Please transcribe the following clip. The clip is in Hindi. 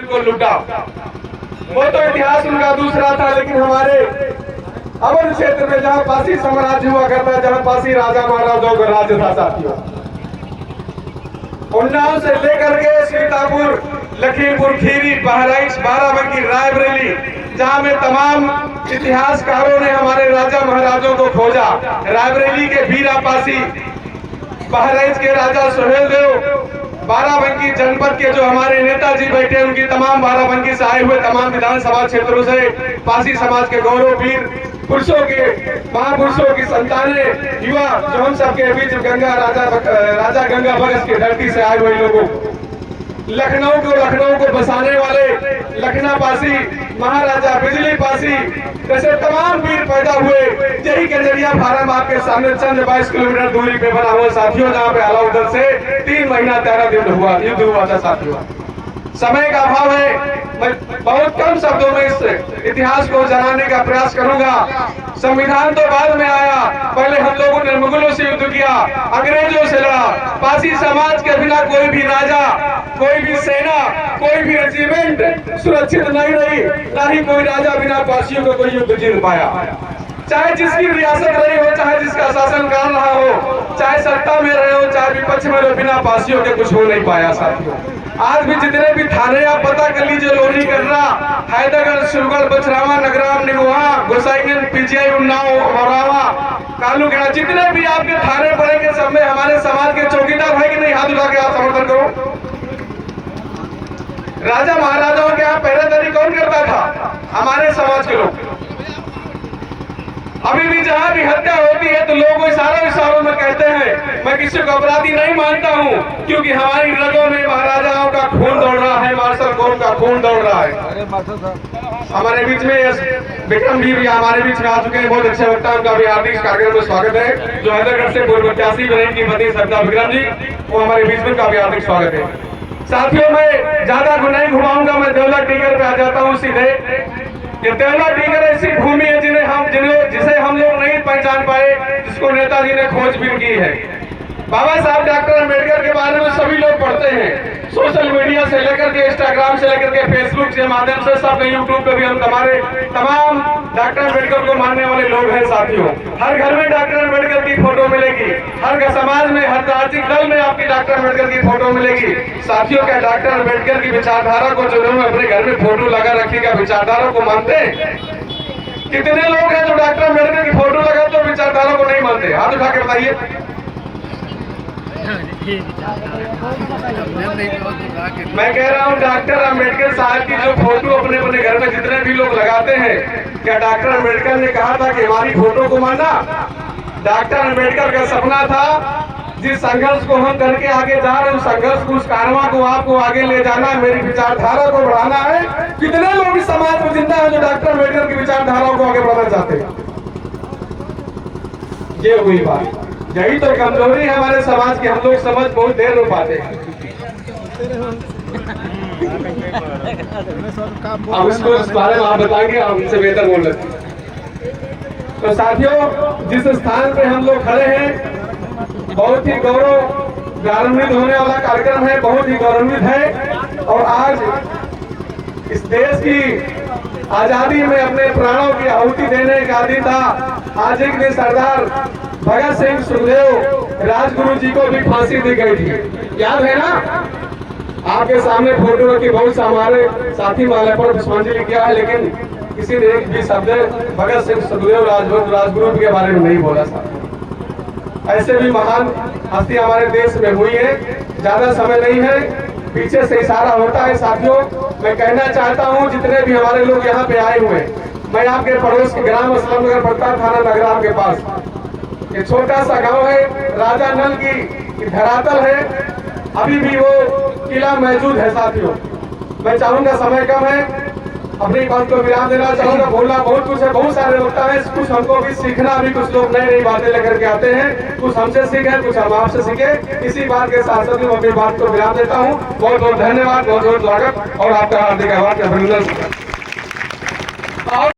को लूटा। वो तो इतिहास उनका दूसरा था, लेकिन हमारे अवध क्षेत्र में जहां पासी साम्राज्य हुआ करता, जहां पासी राजा महाराजाओं का राज्य था साथियों, उन्नाव से लेकर के सीतापुर, लखीमपुर खीरी, बहराइच, बाराबंकी, रायबरेली, जहां में तमाम इतिहासकारों ने हमारे राजा महाराजों को खोजा। रायबरेली के वीरा पासी, बहराइच के राजा सुहेल देव, बाराबंकी जनपद के जो हमारे नेताजी बैठे, उनकी तमाम बाराबंकी से आए हुए तमाम विधानसभा क्षेत्रों से पासी समाज के गौरव वीर पुरुषों के, महापुरुषों की संतानें, युवा जो हम सबके बीच राजा गंगा भगत की धरती से आए हुए लोगों, लखनऊ को बसाने वाले लखना पासी, महाराजा बिजली पासी जैसे तमाम वीर पैदा हुए। यही कजरिया फार्म आपके सामने चंद 22 किलोमीटर दूरी पे बना हुआ साथियों, जहाँ पे अलाउद्दीन से 3 महीना 13 दिन युद्ध हुआ था साथियों। समय का अभाव है, मैं बहुत कम शब्दों में इस इतिहास को जनाने का प्रयास करूंगा। संविधान तो बाद में आया, पहले हम लोगों ने मुगलों से युद्ध किया, अंग्रेजों से लड़ा। पासी समाज के बिना कोई भी राजा, कोई भी सेना, कोई भी रेजिमेंट सुरक्षित नहीं रही, ना ही कोई राजा बिना पासियों को कोई युद्ध जीत पाया। चाहे जिसकी रियासत रही हो, चाहे जिसका शासनकाल रहा हो, चाहे सत्ता में रहे हो, चाहे विपक्ष में रहे, बिना पासियों के कुछ हो नहीं पाया साथियों। आज भी जितने भी थाने आप पता कर लीजिए, लोनी कटरा, हैदरगढ़, सुरगढ़, बछरावा, नगराम, निगोहा, गोसाईगंज, पीजीआई, उन्नाव, मोरावा, कालूखेड़ा, जितने भी आपके थाने पड़ेंगे, सब में हमारे समाज के चौकीदार है कि नहीं? हाथ उठा के आप समर्थन करो। राजा महाराजाओं के यहाँ पहरेदारी कौन करता था? हमारे समाज के लोग। अभी भी जहाँ भी हत्या होती है तो लोग इशारों में कहते हैं, मैं किसी को अपराधी नहीं मानता हूँ, क्योंकि हमारी रगों में महाराजाओं का खून दौड़ रहा है, मार्शल कौन का खून दौड़ रहा है। हमारे बीच में विक्रम जी भी हमारे बीच में आ चुके हैं, बहुत अच्छे वक्ता, उनका भी हार्दिक कार्यक्रम में स्वागत है। जो हैदरगढ़ से पूर्व प्रत्याशी बने की पत्नी सरदार विक्रम जी, वो हमारे बीच में काफी हार्दिक स्वागत है। साथियों, मैं ज्यादा नहीं घुमाऊंगा, मैं देवला टीकर पे आ जाता हूँ सीधे। ये देवला टीकर ऐसी भूमि है जिसे हम लोग नहीं पहचान पाए, जिसको नेताजी ने खोजबीन की है। बाबा साहब डॉक्टर अम्बेडकर के बारे में सभी लोग पढ़ते हैं, सोशल मीडिया से लेकर के, इंस्टाग्राम से लेकर के, फेसबुक के माध्यम से, सब यूट्यूब पे भी हम तमाम डॉक्टर अम्बेडकर को मानने वाले लोग हैं साथियों। हर घर में डॉक्टर अम्बेडकर की फोटो मिलेगी, हर समाज में, हर राजनीतिक दल में आपकी डॉक्टर अम्बेडकर की फोटो मिलेगी साथियों। क्या डॉक्टर अम्बेडकर की विचारधारा को जो लोग अपने घर में फोटो लगा रखी, क्या विचारधारा को मानते हैं? कितने लोग हैं जो डॉक्टर अम्बेडकर की फोटो लगा तो विचारधारा को नहीं मानते? हाथ उठा के बताइए। मैं कह रहा हूँ डॉक्टर अम्बेडकर साहब की जो फोटो अपने अपने घर में जितने भी लोग लगाते हैं, क्या डॉक्टर अम्बेडकर ने कहा था कि हमारी फोटो को मानना? डॉक्टर अम्बेडकर का सपना था, जिस संघर्ष को हम करके आगे जा रहे हैं, उस संघर्ष को, उस कारवां को आपको आगे ले जाना है, मेरी विचारधारा को बढ़ाना है। कितने लोग इस समाज में जिंदा है जो डॉक्टर अम्बेडकर की विचारधाराओं को आगे बढ़ाना चाहते हैं? ये हुई बात। यही तो कमजोरी है हमारे समाज की, हम लोग समझ बहुत देर में पाते हैं। अब इसको इस बारे में आप बताएंगे, आप इनसे बेहतर बोल रहे हैं। तो साथियों, जिस स्थान पे हम लोग खड़े हैं, बहुत ही गौरवान्वित होने वाला कार्यक्रम है, बहुत ही गौरवान्वित है। और आज इस देश की आजादी में अपने प्राणों की आहुति देने का दिन था। आज एक दिन सरदार भगत सिंह, सुखदेव, राजगुरु जी को भी फांसी दी गई थी, याद है ना? आपके सामने फोटो रखी, बहुत से हमारे साथी माला पर पुष्पांजलि किया है, लेकिन किसी ने एक भी शब्द भगत सिंह, सुखदेव, राजगुरु के बारे में नहीं बोला था। ऐसे भी महान हस्ती हमारे देश में हुई है। ज्यादा समय नहीं है, पीछे से इशारा होता है साथियों। मैं कहना चाहता हूं, जितने भी हमारे लोग यहाँ पे आए हुए, मैं आपके पड़ोस के ग्राम असलमनगर पड़ता, थाना नगराम के पास ये छोटा सा गांव है, राजा नल की धरातल है, अभी भी वो किला मौजूद है साथियों। मैं चाहूंगा, समय कम है, अपनी बात को विराम देना चाहूंगा। बोलना बहुत कुछ है, बहुत सारे होता है, कुछ हमको भी सीखना, भी कुछ लोग नई नई बातें लेकर के आते हैं, कुछ हमसे सीखे, कुछ हम आपसे सीखे। इसी बात के साथ साथ मैं अपनी बात को विराम देता हूँ। बहुत बहुत धन्यवाद, बहुत बहुत स्वागत और आपका हार्दिक आभार, अभिनंदन।